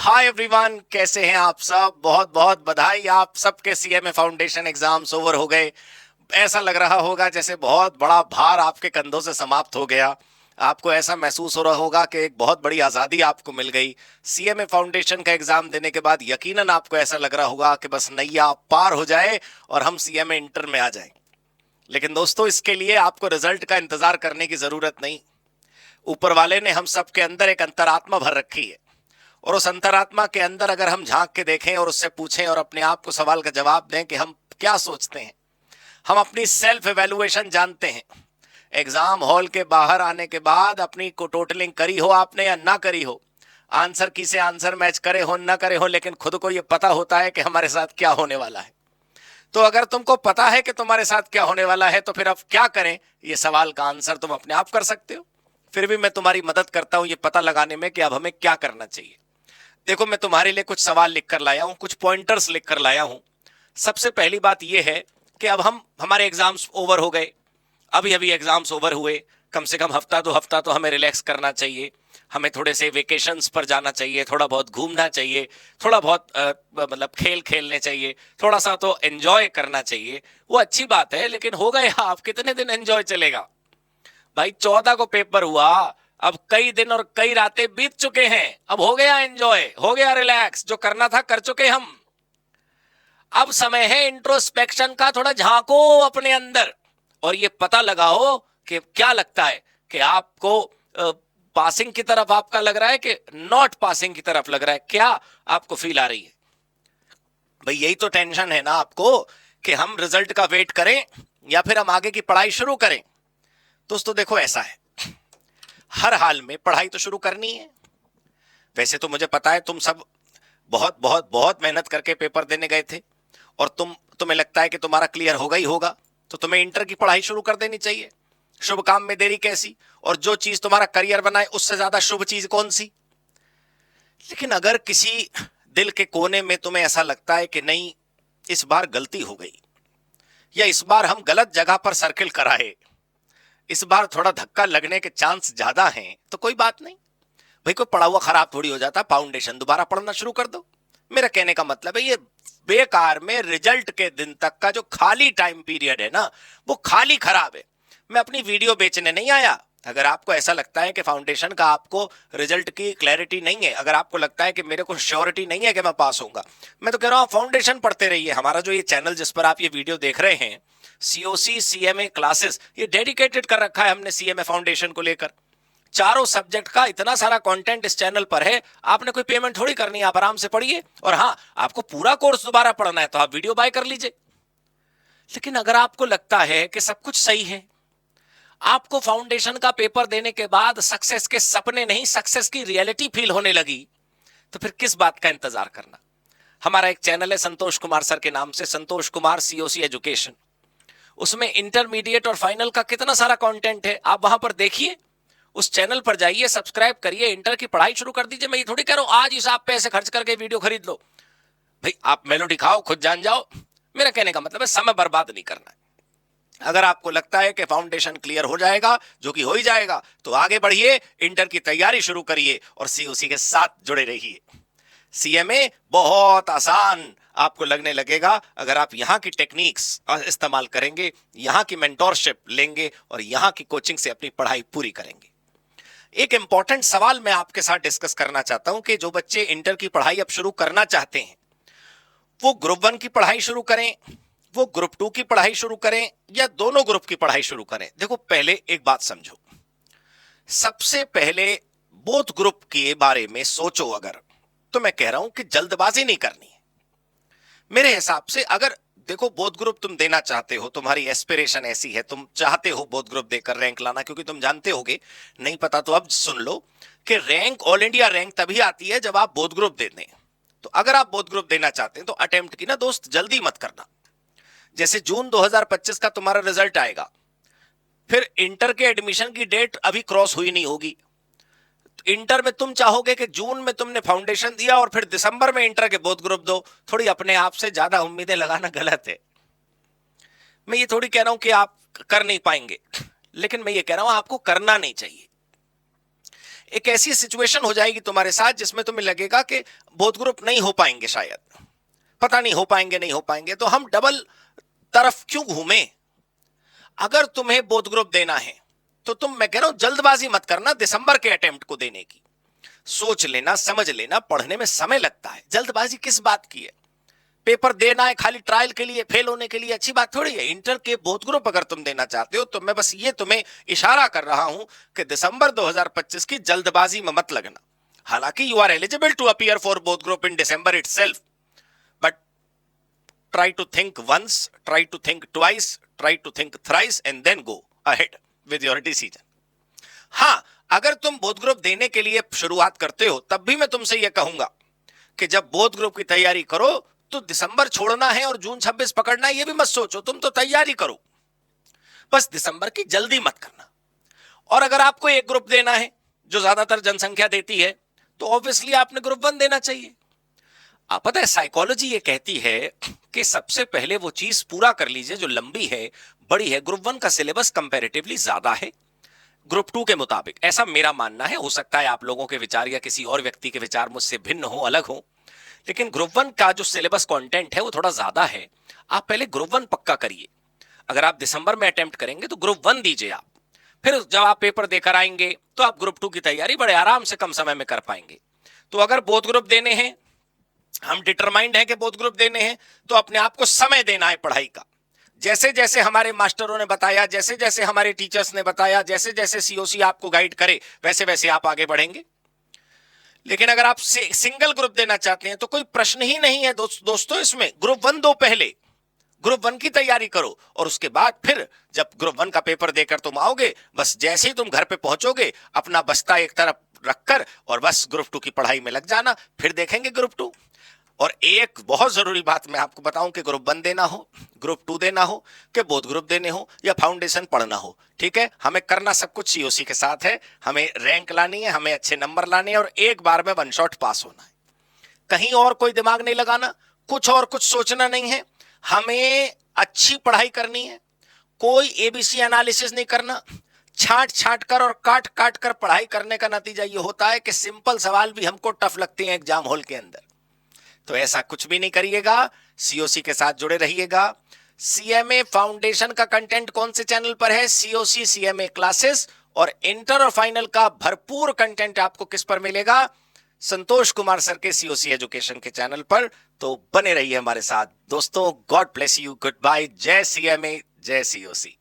Hi everyone, कैसे हैं आप सब। बहुत बहुत बधाई, आप सबके सीएमए फाउंडेशन एग्जाम्स ओवर हो गए। ऐसा लग रहा होगा जैसे बहुत बड़ा भार आपके कंधों से समाप्त हो गया। आपको ऐसा महसूस हो रहा होगा कि एक बहुत बड़ी आज़ादी आपको मिल गई। सीएमए फाउंडेशन का एग्जाम देने के बाद यकीनन आपको ऐसा लग रहा होगा कि बस नैया पार हो जाए और हम सीएमए इंटर में आ जाएं। लेकिन दोस्तों, इसके लिए आपको रिजल्ट का इंतजार करने की जरूरत नहीं। ऊपर वाले ने हम सबके अंदर एक अंतरात्मा भर रखी है, और उस अंतरात्मा के अंदर अगर हम झांक के देखें और उससे पूछें और अपने आप को सवाल का जवाब दें कि हम क्या सोचते हैं, हम अपनी सेल्फ एवेल्युएशन जानते हैं। एग्जाम हॉल के बाहर आने के बाद अपनी को टोटलिंग करी हो आपने या ना करी हो, आंसर की से आंसर मैच करे हो ना करे हो, लेकिन खुद को यह पता होता है कि हमारे साथ क्या होने वाला है। तो अगर तुमको पता है कि तुम्हारे साथ क्या होने वाला है, तो फिर अब क्या करें, ये सवाल का आंसर तुम अपने आप कर सकते हो। फिर भी मैं तुम्हारी मदद करता हूं ये पता लगाने में कि अब हमें क्या करना चाहिए। देखो, मैं तुम्हारे लिए कुछ सवाल लिख कर लाया हूं, कुछ पॉइंटर्स लिख कर लाया हूं। सबसे पहली बात यह है कि अब हमारे एग्जाम्स ओवर हो गए, अभी अभी एग्जाम्स ओवर हुए। कम से कम हफ्ता दो हफ्ता तो हमें रिलैक्स करना चाहिए। हमें थोड़े से वेकेशंस पर जाना चाहिए, थोड़ा बहुत घूमना चाहिए, थोड़ा बहुत मतलब खेल खेलने चाहिए, थोड़ा सा तो एंजॉय करना चाहिए। वो अच्छी बात है, लेकिन हो गए आप कितने दिन एंजॉय चलेगा भाई। 14 को पेपर हुआ, अब कई दिन और कई रातें बीत चुके हैं। अब हो गया एंजॉय, हो गया रिलैक्स, जो करना था कर चुके हम। अब समय है इंट्रोस्पेक्शन का, थोड़ा झांको अपने अंदर और ये पता लगाओ कि क्या लगता है कि आपको पासिंग की तरफ आपका लग रहा है कि नॉट पासिंग की तरफ लग रहा है। क्या आपको फील आ रही है भाई? यही तो टेंशन है ना आपको कि हम रिजल्ट का वेट करें या फिर हम आगे की पढ़ाई शुरू करें। दोस्तों देखो, ऐसा है, हर हाल में पढ़ाई तो शुरू करनी है। वैसे तो मुझे पता है तुम सब बहुत बहुत बहुत मेहनत करके पेपर देने गए थे, और तुम्हें लगता है कि तुम्हारा क्लियर होगा ही होगा, तो तुम्हें इंटर की पढ़ाई शुरू कर देनी चाहिए। शुभ काम में देरी कैसी, और जो चीज तुम्हारा करियर बनाए उससे ज्यादा शुभ चीज कौन सी। लेकिन अगर किसी दिल के कोने में तुम्हें ऐसा लगता है कि नहीं, इस बार गलती हो गई, या इस बार हम गलत जगह पर सर्किल कराए, इस बार थोड़ा धक्का लगने के चांस ज्यादा हैं, तो कोई बात नहीं भाई। कोई पढ़ा हुआ खराब थोड़ी हो जाता, फाउंडेशन दोबारा पढ़ना शुरू कर दो। मेरा कहने का मतलब है, ये बेकार में रिजल्ट के दिन तक का जो खाली टाइम पीरियड है ना, वो खाली खराब है। मैं अपनी वीडियो बेचने नहीं आया। अगर आपको ऐसा लगता है कि फाउंडेशन का आपको रिजल्ट की क्लैरिटी नहीं है, अगर आपको लगता है कि मेरे को श्योरिटी नहीं है कि मैं पास होऊंगा, मैं तो कह रहा हूं फाउंडेशन पढ़ते रहिए। हमारा जो ये चैनल जिस पर आप ये वीडियो देख रहे हैं, सीओसी सीएमए क्लासेस, ये डेडिकेटेड कर रखा है हमने सीएमए फाउंडेशन को लेकर। चारों सब्जेक्ट का इतना सारा कंटेंट इस चैनल पर है, आपने कोई पेमेंट थोड़ी करनी है, आप आराम से पढ़िए। और हाँ, आपको पूरा कोर्स दोबारा पढ़ना है तो आप वीडियो बाय कर लीजिए। लेकिन अगर आपको लगता है कि सब कुछ सही है, आपको फाउंडेशन का पेपर देने के बाद सक्सेस के सपने नहीं, सक्सेस की रियलिटी फील होने लगी, तो फिर किस बात का इंतजार करना। हमारा एक चैनल है संतोष कुमार सर के नाम से, संतोष कुमार सीओसी एजुकेशन। उसमें इंटरमीडिएट और फाइनल का कितना सारा कंटेंट है, आप वहां पर देखिए। उस चैनल पर जाइए, सब्सक्राइब करिए, इंटर की पढ़ाई शुरू कर दीजिए। मैं ये थोड़ी कह रहा हूं आज इस आप पैसे खर्च करके वीडियो खरीद लो। भाई आप मेलोडी खाओ, खुद जान जाओ। मेरा कहने का मतलब है समय बर्बाद नहीं करना है। अगर आपको लगता है कि फाउंडेशन क्लियर हो जाएगा, जो कि हो ही जाएगा, तो आगे बढ़िए, इंटर की तैयारी शुरू करिए और सीओसी के साथ जुड़े रहिए। सीएमए बहुत आसान आपको लगने लगेगा अगर आप यहां की टेक्निक्स इस्तेमाल करेंगे, यहां की मेंटोरशिप लेंगे और यहां की कोचिंग से अपनी पढ़ाई पूरी करेंगे। एक इंपॉर्टेंट सवाल मैं आपके साथ डिस्कस करना चाहता हूं कि जो बच्चे इंटर की पढ़ाई अब शुरू करना चाहते हैं, वो ग्रुप 1 की पढ़ाई शुरू करें, वो ग्रुप 2 की पढ़ाई शुरू करें, या दोनों ग्रुप की पढ़ाई शुरू करें। देखो, पहले एक बात समझो, सबसे पहले बोथ ग्रुप के बारे में सोचो। अगर तो मैं कह रहा हूं कि जल्दबाजी नहीं करनी है मेरे हिसाब से। अगर देखो, बोथ ग्रुप तुम देना चाहते हो, तुम्हारी एस्पिरेशन ऐसी है, तुम चाहते हो बोथ ग्रुप देकर रैंक लाना, क्योंकि तुम जानते होगे, नहीं पता तो अब सुन लो, कि रैंक, ऑल इंडिया रैंक तभी आती है जब आप बोथ ग्रुप देते हैं। तो अगर आप बोथ ग्रुप देना चाहते हैं तो अटेम्प्ट की ना दोस्त जल्दी मत करना। जैसे जून 2025 का तुम्हारा रिजल्ट आएगा, फिर इंटर के एडमिशन की डेट अभी क्रॉस हुई नहीं होगी। इंटर में तुम चाहोगे कि जून में तुमने फाउंडेशन दिया और फिर दिसंबर में इंटर के बोथ ग्रुप दो, थोड़ी अपने आप से ज्यादा उम्मीदें लगाना गलत है। मैं ये थोड़ी कह रहा हूं कि आप कर नहीं पाएंगे, लेकिन मैं ये कह रहा हूं आपको करना नहीं चाहिए। एक ऐसी सिचुएशन हो जाएगी तुम्हारे साथ जिसमें तुम्हें लगेगा कि बोथ ग्रुप नहीं हो पाएंगे, शायद पता नहीं हो पाएंगे नहीं हो पाएंगे, तो हम डबल तरफ क्यों घूमे। अगर तुम्हें बोथ ग्रुप देना है तो तुम, मैं कह रहा हूं, जल्दबाजी मत करना दिसंबर के अटेम्प्ट को देने की। सोच लेना, समझ लेना, पढ़ने में समय लगता है, जल्दबाजी किस बात की है। पेपर देना है खाली ट्रायल के लिए, फेल होने के लिए, अच्छी बात थोड़ी है। इंटर के बोथ ग्रुप अगर तुम देना चाहते हो तो मैं बस ये तुम्हें इशारा कर रहा हूं कि दिसंबर 2025 की जल्दबाजी में मत लगना। हालांकि you are eligible to appear for both group in December itself, but try to think once, try to think twice, try to think thrice and then go ahead with your decision. हां, अगर तुम both group देने के लिए शुरुआत करते हो तब भी मैं तुमसे यह कहूंगा कि जब बोथ ग्रुप की तैयारी करो तो दिसंबर छोड़ना है और जून 26 पकड़ना है, यह भी मत सोचो। तुम तो तैयारी करो, बस दिसंबर की जल्दी मत करना। और अगर आपको एक ग्रुप देना है जो ज्यादातर जनसंख्या देती है तो ऑब्वियसली आपने ग्रुप 1 देना चाहिए। आप पता है, साइकोलॉजी ये कहती है कि सबसे पहले वो चीज पूरा कर लीजिए जो लंबी है, बड़ी है। ग्रुप 1 का सिलेबस कंपैरेटिवली ज्यादा है ग्रुप 2 के मुताबिक, ऐसा मेरा मानना है। हो सकता है आप लोगों के विचार या किसी और व्यक्ति के विचार मुझसे भिन्न हो, अलग हो, लेकिन ग्रुप 1 का जो सिलेबस कंटेंट है वो थोड़ा ज्यादा है। आप पहले ग्रुप 1 पक्का करिए। अगर आप दिसंबर में अटेम्प्ट करेंगे तो ग्रुप 1 दीजिए आप, फिर जब आप पेपर देकर आएंगे तो आप ग्रुप 2 की तैयारी बड़े आराम से कम समय में कर पाएंगे। तो अगर बोथ ग्रुप देने हैं, हम डिटरमाइंड हैं कि बोथ ग्रुप देने हैं, तो अपने आप को समय देना है पढ़ाई का। जैसे जैसे हमारे मास्टरों ने बताया, जैसे जैसे हमारे टीचर्स ने बताया, जैसे जैसे सीओसी आपको गाइड करे, वैसे वैसे आप आगे बढ़ेंगे। लेकिन अगर आप सिंगल ग्रुप देना चाहते हैं तो कोई प्रश्न ही नहीं है दोस्तों इसमें। ग्रुप 1 दो पहले, ग्रुप 1 की तैयारी करो और उसके बाद फिर जब ग्रुप 1 का पेपर देकर तुम आओगे, बस जैसे ही तुम घर पे पहुंचोगे अपना बस्ता एक तरफ रखकर और बस ग्रुप 2 की पढ़ाई में लग जाना, फिर देखेंगे ग्रुप 2। और एक बहुत जरूरी बात मैं आपको बताऊं कि ग्रुप 1 देना हो, ग्रुप 2 देना हो, कि बोथ ग्रुप देने हो या फाउंडेशन पढ़ना हो, ठीक है, हमें करना सब कुछ सीओसी के साथ है। हमें रैंक लानी है, हमें अच्छे नंबर लाने हैं और एक बार में वन शॉट पास होना है। कहीं और कोई दिमाग नहीं लगाना, कुछ और कुछ सोचना नहीं है। हमें अच्छी पढ़ाई करनी है, कोई एबीसी एनालिसिस नहीं करना। छांट छांट कर और काट काट कर पढ़ाई करने का नतीजा ये होता है कि सिंपल सवाल भी हमको टफ लगते हैं एग्जाम हॉल के अंदर। तो ऐसा कुछ भी नहीं करिएगा, सीओसी के साथ जुड़े रहिएगा। सीएमए फाउंडेशन का कंटेंट कौन से चैनल पर है? COC CMA classes. और इंटर और फाइनल का भरपूर कंटेंट आपको किस पर मिलेगा? संतोष कुमार सर के सीओसी एजुकेशन के चैनल पर। तो बने रहिए हमारे साथ दोस्तों। God bless you, good bye, जय सीएमए, जय सीओसी।